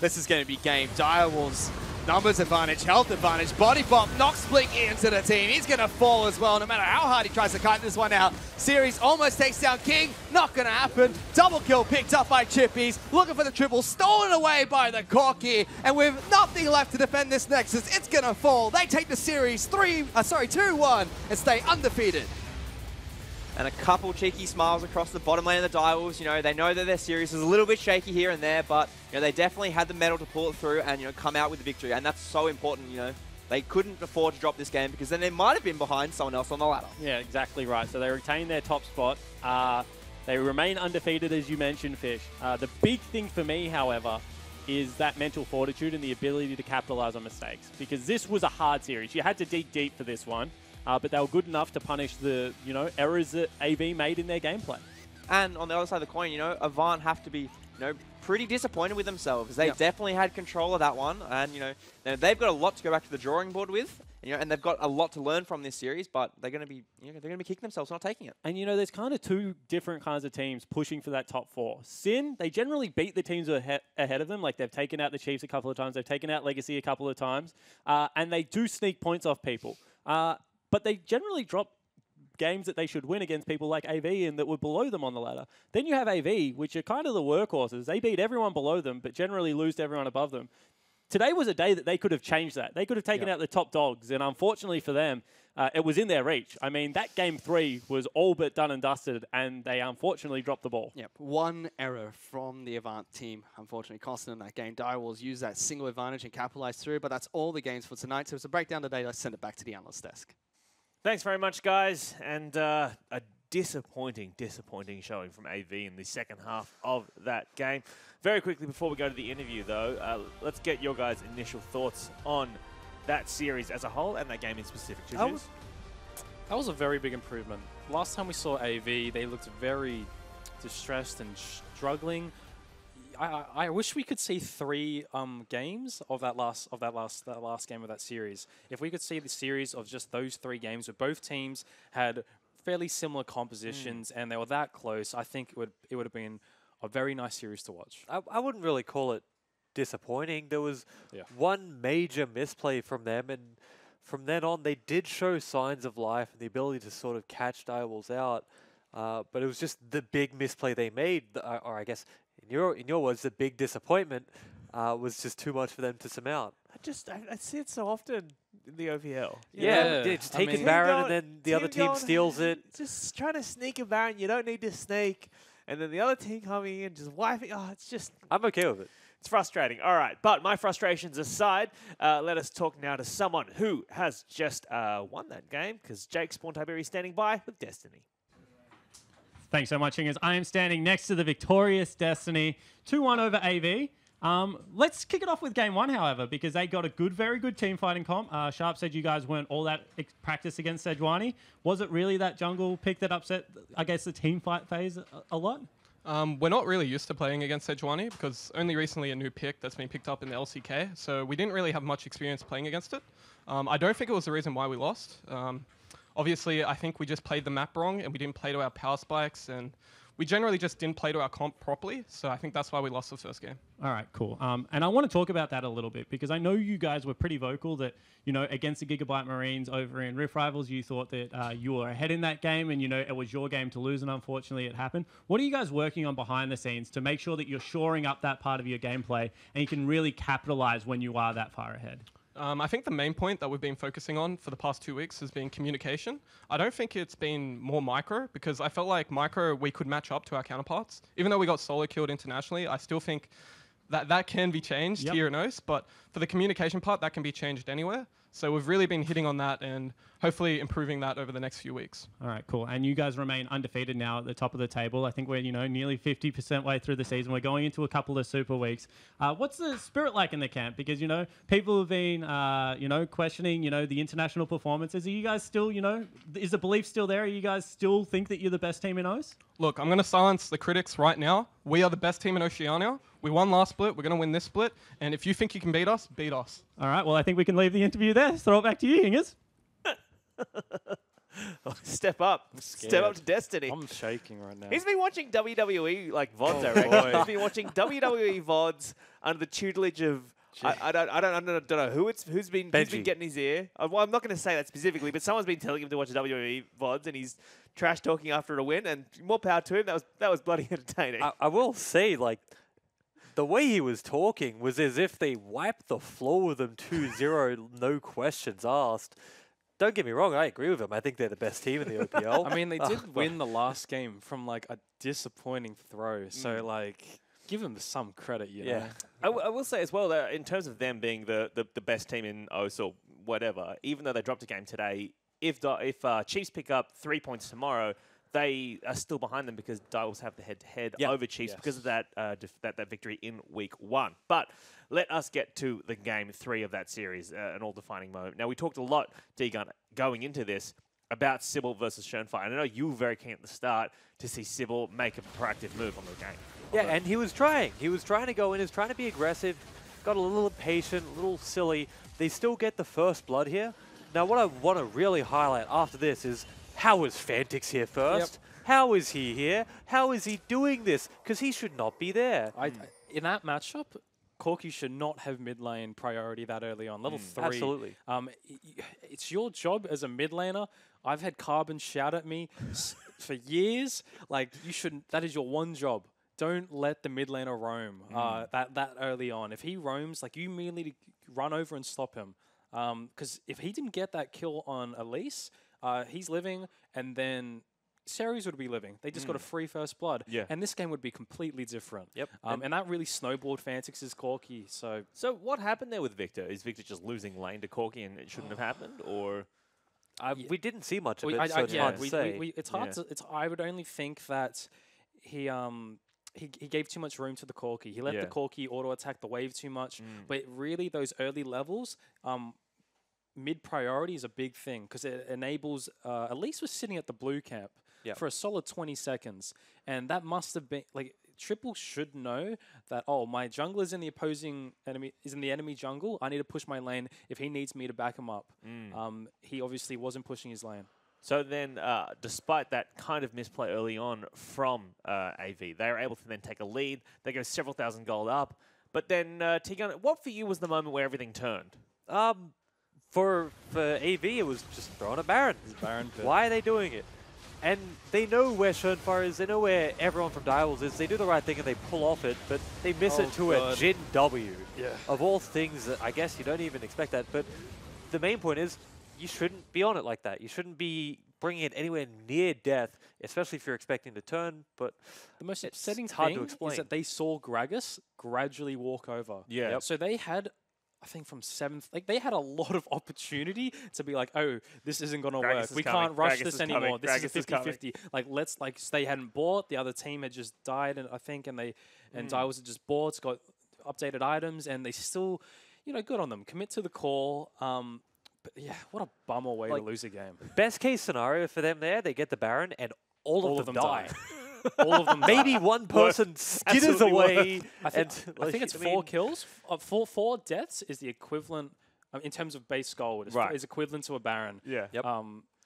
This is going to be game. Direwolves, numbers advantage, health advantage. Body bomb knocks Blink into the team. He's going to fall as well, no matter how hard he tries to kite this one out. Series almost takes down King. Not going to happen. Double kill picked up by Chippies. Looking for the triple. Stolen away by the Corki. And with nothing left to defend this Nexus, it's going to fall. They take the series 2-1 and stay undefeated. And a couple cheeky smiles across the bottom lane of the Direwolves. You know, they know that their series is a little bit shaky here and there, but you know, they definitely had the mettle to pull it through and you know, come out with the victory. And that's so important. You know, they couldn't afford to drop this game because then they might have been behind someone else on the ladder. Yeah, exactly right. So they retain their top spot. They remain undefeated, as you mentioned, Fish. The big thing for me, however, is that mental fortitude and the ability to capitalize on mistakes. Because this was a hard series. You had to dig deep for this one. But they were good enough to punish the, you know, errors that AV made in their gameplay. And on the other side of the coin, you know, Avant have to be, you know, pretty disappointed with themselves. They definitely had control of that one, and you know, they've got a lot to go back to the drawing board with. You know, and they've got a lot to learn from this series, but they're going to be, you know, they're going to be kicking themselves for not taking it. And you know, there's kind of 2 different kinds of teams pushing for that top 4. Sin, they generally beat the teams ahead of them. Like they've taken out the Chiefs a couple of times, they've taken out Legacy a couple of times, and they do sneak points off people. But they generally drop games that they should win against people like AV and that were below them on the ladder. Then you have AV, which are kind of the workhorses. They beat everyone below them, but generally lose to everyone above them. Today was a day that they could have changed that. They could have taken out the top dogs, and unfortunately for them, it was in their reach. I mean, that game 3 was all but done and dusted, and they unfortunately dropped the ball. Yep, one error from the Avant team, unfortunately, costing them that game. Direwolves used that single advantage and capitalized through, but that's all the games for tonight. So it's a breakdown today. Let's send it back to the analyst desk. Thanks very much, guys. And a disappointing showing from AV in the second half of that game. Very quickly, before we go to the interview, though, let's get your guys' initial thoughts on that series as a whole and that game in specific. That was a very big improvement. Last time we saw AV, they looked very distressed and struggling. I wish we could see 3 games of that last game of that series. If we could see the series of just those 3 games where both teams had fairly similar compositions and they were that close, I think it would have been a very nice series to watch. I wouldn't really call it disappointing. There was one major misplay from them, and from then on, they did show signs of life and the ability to sort of catch Direwolves out. But it was just the big misplay they made, or I guess in your words, the big disappointment was just too much for them to surmount. I see it so often in the OVL. Yeah, just taking Baron and then the other team steals it. Just trying to sneak a Baron, you don't need to sneak. And then the other team coming in, just wiping. Oh, it's just... I'm okay with it. It's frustrating. All right, but my frustrations aside, let us talk now to someone who has just won that game, because Jake Spawn Tiberi is standing by with Destiny. Thanks so much, Ingers. I am standing next to the victorious Destiny, 2-1 over AV. Let's kick it off with game 1, however, because they got a very good team fighting comp. Sharp said you guys weren't all that practice against Sejuani. Was it really that jungle pick that upset, I guess, the team fight phase a lot? We're not really used to playing against Sejuani because only recently a new pick that's been picked up in the LCK, so we didn't really have much experience playing against it. I don't think it was the reason why we lost. Obviously, I think we just played the map wrong and we didn't play to our power spikes, and we generally just didn't play to our comp properly, so I think that's why we lost the first game. All right, cool. And I want to talk about that a little bit because I know you guys were pretty vocal that, against the Gigabyte Marines over in Rift Rivals, you thought that you were ahead in that game and, it was your game to lose, and unfortunately it happened. What are you guys working on behind the scenes to make sure that you're shoring up that part of your gameplay and you can really capitalize when you are that far ahead? I think the main point that we've been focusing on for the past 2 weeks has been communication. I don't think it's been more micro, because I felt like micro we could match up to our counterparts. Even though we got solo killed internationally, I still think that can be changed here in OS, but for the communication part, that can be changed anywhere. So we've really been hitting on that and hopefully improving that over the next few weeks. All right, cool. And you guys remain undefeated now at the top of the table. I think we're, nearly 50% way through the season. We're going into a couple of super weeks. What's the spirit like in the camp? Because, people have been, questioning, the international performances. Are you guys still, is the belief still there? Are you guys still think that you're the best team in OS? Look, I'm going to silence the critics right now. We are the best team in Oceania. We won last split. We're going to win this split. And if you think you can beat us, beat us. All right. Well, I think we can leave the interview there. Throw it back to you, Ingers. Step up. Step up to Destiny. I'm shaking right now. He's been watching WWE VODs, I reckon. He's been watching WWE VODs under the tutelage of I don't know who's been getting his ear. Well, I'm not going to say that specifically, but someone's been telling him to watch WWE VODs, and he's trash talking after a win. And more power to him. That was bloody entertaining. I will say, the way he was talking was as if they wiped the floor with him 2-0, no questions asked. Don't get me wrong, I agree with him. I think they're the best team in the OPL. I mean, they did win the last game from a disappointing throw. So give them some credit, you know. I will say as well that in terms of them being the best team in OS or whatever, even though they dropped a game today, if Chiefs pick up 3 points tomorrow, they are still behind them because Direwolves have the head-to-head over Chiefs because of that victory in week 1. But let us get to the game 3 of that series, an all-defining moment. Now, we talked a lot, D-Gun, going into this about Sybil versus Schoenfire. And I know you were very keen at the start to see Sybil make a proactive move on the game. Yeah, and he was trying. He was trying to go in. He was trying to be aggressive. Got a little impatient, a little silly. They still get the first blood here. Now, what I want to really highlight after this is how is Fantix here first? Yep. How is he here? How is he doing this? Because he should not be there. In that matchup, Corki should not have mid lane priority that early on. Level 3. Absolutely. It's your job as a mid laner. I've had Carbon shout at me for years. You shouldn't. That is your one job. Don't let the mid laner roam that early on. If he roams, you immediately run over and stop him. Because if he didn't get that kill on Elise, he's living, and then Ceres would be living. They just got a free first blood. Yeah. And this game would be completely different. Yep. And that really snowballed Fantix's Corki. So what happened there with Victor? Is Victor just losing lane to Corki and it shouldn't have happened, or? We didn't see much of it, so it's hard to say. It's hard to. I would only think that he gave too much room to the Corki. He let the Corki auto attack the wave too much. But really, those early levels, mid priority is a big thing because it enables, at least we're sitting at the blue camp Yep. for a solid 20 seconds. And that must have been, like, Triple should know that, oh, my jungler is in the opposing enemy, is in the enemy jungle. I need to push my lane if he needs me to back him up. He obviously wasn't pushing his lane. So then, despite that kind of misplay early on from AV, they were able to then take a lead. They go several thousand gold up. But then, Tegan, what for you was the moment where everything turned? For AV, it was just throwing a Baron. Baron pit. Why are they doing it? And they know where Schoenfire is. They know where everyone from Direwolves is. They do the right thing and they pull off it, but they miss it to a Jin W. Yeah. Of all things, that I guess you don't even expect that. But the main point is, you shouldn't be on it like that. You shouldn't be bringing it anywhere near death, especially if you're expecting to turn. But The most upsetting it's hard thing to explain. is that they saw Gragas gradually walk over. Yeah. Yep. So they had, I think from 7th, like they had a lot of opportunity to be like, oh, this isn't going to Gragas work. is We coming. can't rush Gragas this is anymore. coming. This Gragas is is a coming. 50-50. Like, let's, like, they hadn't bought. The other team had just died, and I think, and Direwolves had just bought, got updated items, and they still, you know, good on them. Commit to the call. But yeah, what a bummer way to lose a game. best case scenario for them there, they get the Baron and all of them die. All of them Maybe die. one person skitters Absolutely away. I think, I think it's I 4 mean, kills. Four deaths is the equivalent, in terms of base gold, Right. is equivalent to a Baron. Yeah. Yep.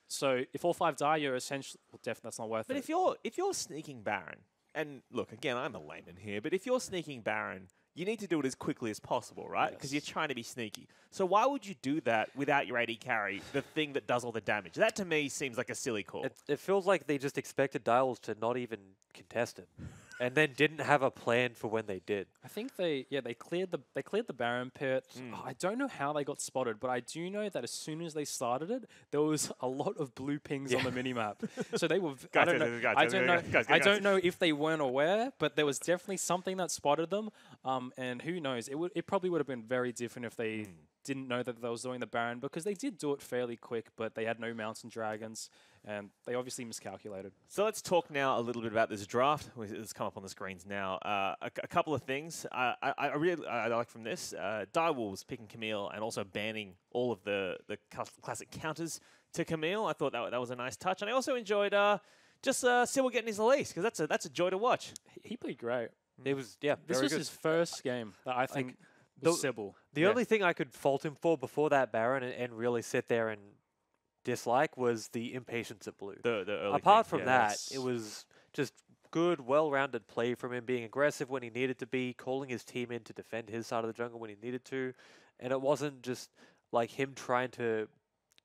So if all 5 die, you're essentially, well, definitely that's not worth But it. if you're sneaking Baron, and look, again, I'm a layman here, but if you're sneaking Baron, you need to do it as quickly as possible, right? Because you're trying to be sneaky. So why would you do that without your AD carry, the thing that does all the damage? That to me seems like a silly call. It feels like they just expected Direwolves to not even contest it, and then didn't have a plan for when they did. I think they cleared the Baron pit. Oh, I don't know how they got spotted, but I do know that as soon as they started it, there was a lot of blue pings on the minimap. So they were. I don't know. I don't know if they weren't aware, but there was definitely something that spotted them. And who knows? It probably would have been very different if they didn't know that they was doing the Baron, because they did do it fairly quick, but they had no Mountain Dragons, and they obviously miscalculated. So let's talk now a little bit about this draft. It's come up on the screens now. A couple of things I really like from this. Direwolves picking Camille and also banning all of the classic counters to Camille. I thought that was a nice touch. And I also enjoyed just Sybil getting his release, because that's a joy to watch. He played great. It was, yeah, This very was good. his first game that I think was Sybil. The only thing I could fault him for before that Baron and really sit there and dislike was the impatience at blue. The early Apart thing, from yeah. that, it was just good, well-rounded play from him, being aggressive when he needed to be, calling his team in to defend his side of the jungle when he needed to, and it wasn't just like him trying to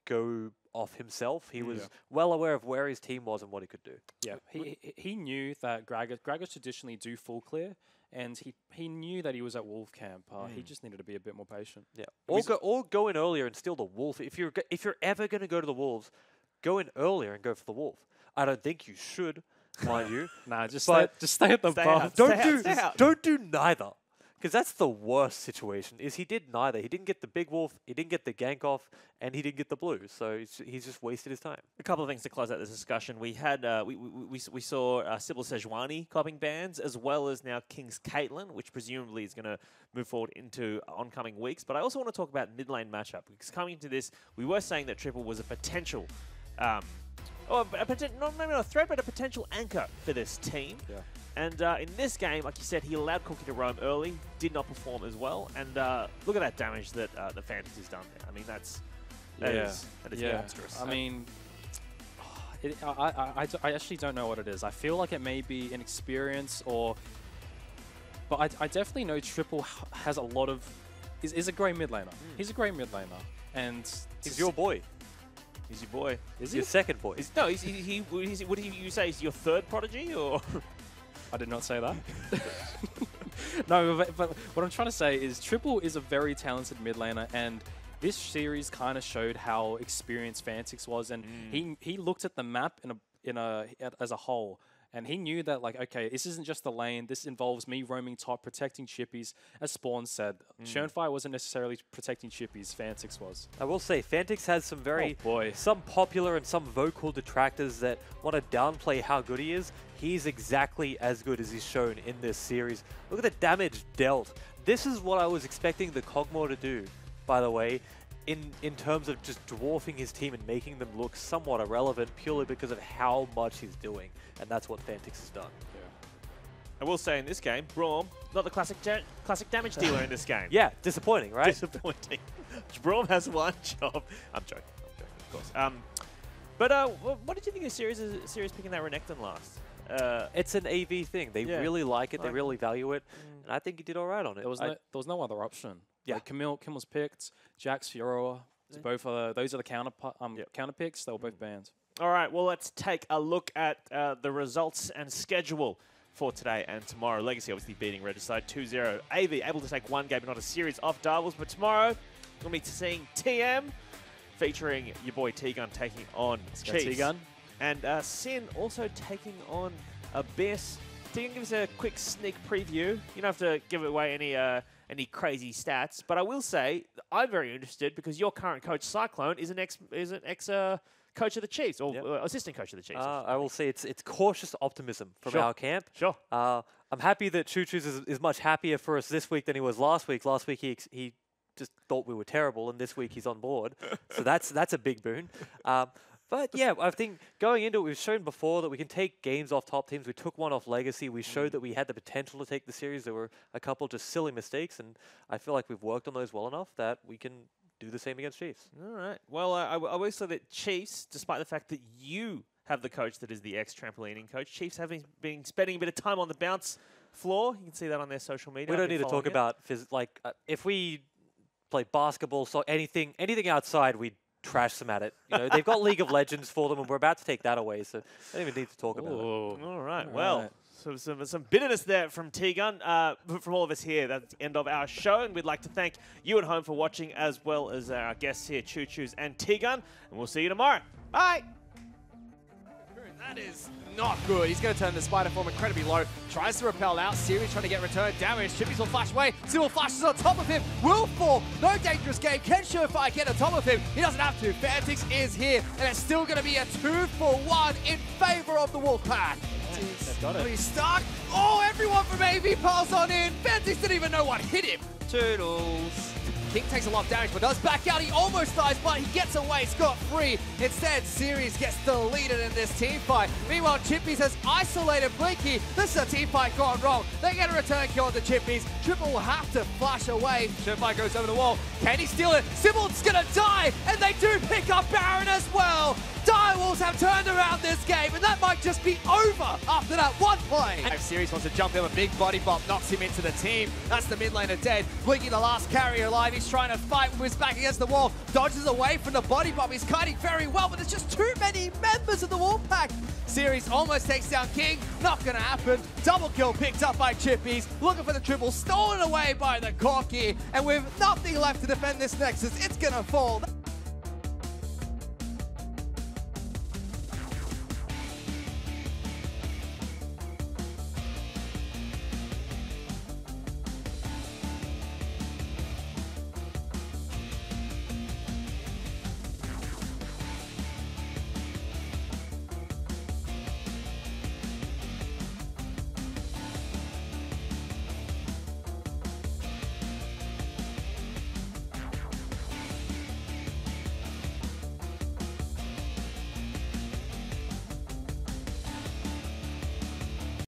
go off himself. He was well aware of where his team was and what he could do. Yeah, he knew that Gragas traditionally do full clear, and he knew that he was at Wolf Camp. He just needed to be a bit more patient. Yeah, or go in earlier and steal the wolf. If you're ever going to go to the wolves, go in earlier and go for the wolf. I don't think you should, mind you. Nah, just But stay at the stay buff. out. Don't do neither. Because that's the worst situation, is he did neither. He didn't get the big wolf, he didn't get the gank off, and he didn't get the blue. So he's just wasted his time. A couple of things to close out this discussion. We had we saw Sybil Sejuani copping bans, as well as now King's Caitlyn, which presumably is going to move forward into oncoming weeks. But I also want to talk about mid lane matchup, because coming into this, we were saying that Triple was a potential, not maybe not a threat, but a potential anchor for this team. Yeah. And in this game, like you said, he allowed Cookie to roam early, did not perform as well. And look at that damage that the Phantoms has done there. I mean, that is monstrous. I mean, I actually don't know what it is. I feel like it may be an experience, but I definitely know Triple has a lot of is a great mid laner. He's a great mid laner, and He's your boy. He's your boy. Is Your he? second boy. What do you say? Is your third prodigy, or? I did not say that. No, but what I'm trying to say is Triple is a very talented mid laner, and this series kind of showed how experienced Fantix was, and he looked at the map as a whole, and he knew that, like, okay, this isn't just the lane. This involves me roaming top, protecting chippies. As Spawn said, Schoenfire wasn't necessarily protecting chippies. Fantix was. I will say, Fantix has some boy. some popular and some vocal detractors that want to downplay how good he is. He's exactly as good as he's shown in this series. Look at the damage dealt. This is what I was expecting the Kog'Maw to do, by the way. in terms of just dwarfing his team and making them look somewhat irrelevant purely because of how much he's doing, and that's what Fantix has done. I will say in this game, Braum, not the classic damage dealer in this game. Yeah, disappointing, right? Disappointing. Braum has one job. I'm joking, of course. But what did you think of Series picking that Renekton last? It's an AV thing. They really like it. They really value it, and I think he did all right on it. There was no other option. Yeah. Like Kimmel's picked, Jax, Fiora. Both those are the counter picks. They were both banned. All right, well, let's take a look at the results and schedule for today and tomorrow. Legacy obviously beating Regicide 2-0. AV able to take one game, but not a series of doubles. But tomorrow, we'll be seeing TM featuring your boy T-Gun taking on Chiefs. T-Gun. And Sin also taking on Abyss. T-Gun, give us a quick sneak preview. You don't have to give away any crazy stats, but I will say I'm very interested because your current coach Cyclone is an ex coach of the Chiefs or assistant coach of the Chiefs. I will say it's cautious optimism from our camp. Sure. I'm happy that Choo Choo's is much happier for us this week than he was last week. Last week he just thought we were terrible, and this week he's on board. So that's a big boon. But yeah, I think going into it, we've shown before that we can take games off top teams. We took one off Legacy. We showed that we had the potential to take the series. There were a couple just silly mistakes, and I feel like we've worked on those well enough that we can do the same against Chiefs. All right. Well, I will say that Chiefs, despite the fact that you have the coach that is the ex-trampolining coach, Chiefs have been spending a bit of time on the bounce floor. You can see that on their social media. We don't need to talk about if we play basketball, so anything outside, we trash them at it. You know, they've got League of Legends for them, and we're about to take that away, so I don't even need to talk about it. All right. Well, so some bitterness there from T-Gun, from all of us here. That's the end of our show, and we'd like to thank you at home for watching, as well as our guests here, Choo Choo's and T-Gun, and we'll see you tomorrow. Bye! That is not good. He's going to turn the Spider form incredibly low. Tries to repel out. Series trying to get return damage. Chippies will flash away. Sybil flashes on top of him. Will fall. No dangerous game. Can Surefire get on top of him? He doesn't have to. Fantix is here. And it's still going to be a 2-for-1 in favor of the Wolfpack. He's stuck. Oh, everyone from AV piles on in. Fantix didn't even know what hit him. Toodles. King takes a lot of damage, but does back out. He almost dies, but he gets away scot-free. Instead, Series gets deleted in this team fight. Meanwhile, Chippies has isolated Blinky. This is a team fight gone wrong. They get a return kill on the Chippies. Triple will have to flash away. Surefire goes over the wall. Can he steal it? Sybil's gonna die, and they do pick up Baron as well. Direwolves have turned around this game, and that might just be over after that one play. And Series wants to jump in, a big body bump knocks him into the team. That's the mid laner dead. Blinky, the last carrier alive. He's trying to fight with his back against the wall. Dodges away from the body bump. He's kiting very well, but there's just too many members of the Wolfpack. Series almost takes down King. Not gonna happen. Double kill picked up by Chippies. Looking for the triple, stolen away by the Corki. And with nothing left to defend this Nexus, it's gonna fall.